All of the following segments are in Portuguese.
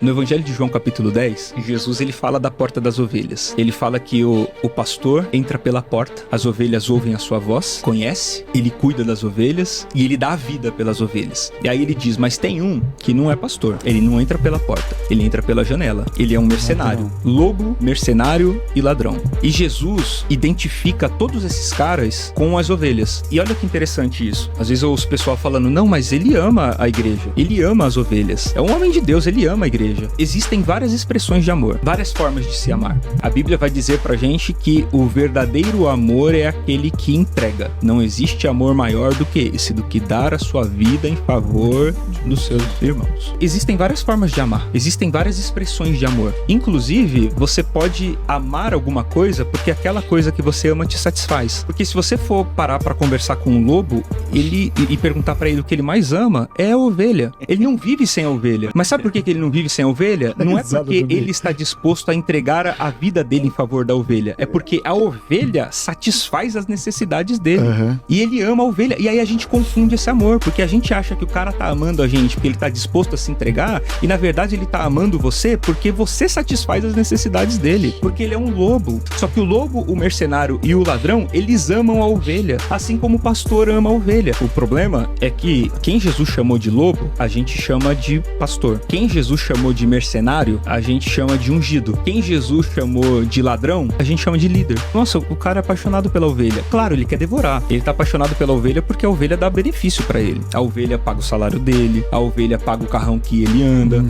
No Evangelho de João, capítulo 10, Jesus ele fala da porta das ovelhas. Ele fala que o pastor entra pela porta, as ovelhas ouvem a sua voz, conhece, ele cuida das ovelhas e ele dá a vida pelas ovelhas. E aí ele diz, mas tem um que não é pastor, ele não entra pela porta, ele entra pela janela. Ele é um mercenário, lobo, mercenário e ladrão. E Jesus identifica todos esses caras com as ovelhas. E olha que interessante isso. Às vezes eu ouço o pessoal falando, não, mas ele ama a igreja, ele ama as ovelhas. É um homem de Deus, ele ama a igreja. Existem várias expressões de amor, várias formas de se amar. A Bíblia vai dizer pra gente que o verdadeiro amor é aquele que entrega. Não existe amor maior do que esse, do que dar a sua vida em favor dos seus irmãos. Existem várias formas de amar, existem várias expressões de amor. Inclusive, você pode amar alguma coisa porque aquela coisa que você ama te satisfaz. Porque se você for parar pra conversar com um lobo, e perguntar pra ele o que ele mais ama, é a ovelha. Ele não vive sem a ovelha. Mas sabe por que ele não vive sem a ovelha? Não é porque ele está disposto a entregar a vida dele em favor da ovelha. É porque a ovelha satisfaz as necessidades dele. E ele ama a ovelha. E aí a gente confunde esse amor, porque a gente acha que o cara tá amando a gente porque ele tá disposto a se entregar, e na verdade ele tá amando você porque você satisfaz as necessidades dele. Porque ele é um lobo. Só que o lobo, o mercenário e o ladrão, eles amam a ovelha, assim como o pastor ama a ovelha. O problema é que quem Jesus chamou de lobo, a gente chama de pastor. Quem Jesus chamou de mercenário, a gente chama de ungido. Quem Jesus chamou de ladrão, a gente chama de líder. Nossa, o cara é apaixonado pela ovelha. Claro, ele quer devorar. Ele tá apaixonado pela ovelha porque a ovelha dá benefício pra ele. A ovelha paga o salário dele, a ovelha paga o carrão que ele anda,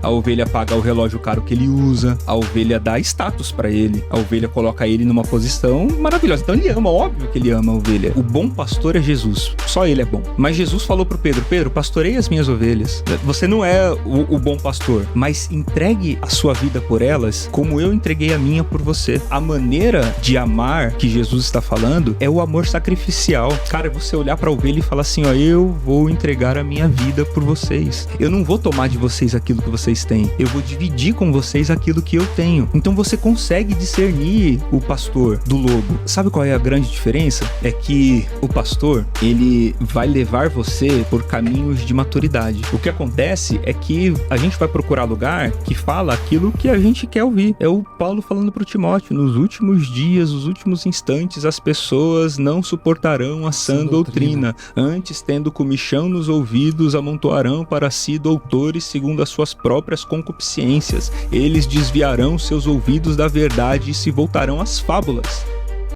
a ovelha paga o relógio caro que ele usa, a ovelha dá status pra ele, a ovelha coloca ele numa posição maravilhosa. Então ele ama, óbvio que ele ama a ovelha. O bom pastor é Jesus. Só ele é bom. Mas Jesus falou pro Pedro, pastorei as minhas ovelhas. Você não é o bom pastor, mas entregue a sua vida por elas como eu entreguei a minha por você. A maneira de amar que Jesus está falando é o amor sacrificial. Cara, é você olhar pra ovelha e falar assim, ó, eu vou entregar a minha vida por vocês. Eu não vou tomar de vocês aquilo que vocês têm. Eu vou dividir com vocês aquilo que eu tenho. Então você consegue discernir o pastor do lobo. Sabe qual é a grande diferença? É que o pastor, ele vai levar você por caminhos de maturidade. O que acontece é que a gente vai procurar lugar que fala aquilo que a gente quer ouvir. É o Paulo falando pro Timóteo, nos últimos dias, nos últimos instantes, as pessoas não suportarão a sã doutrina. Antes, tendo comichão nos ouvidos, amontoarão para si doutores segundo as suas próprias concupiscências. Eles desviarão seus ouvidos da verdade e se voltarão às fábulas.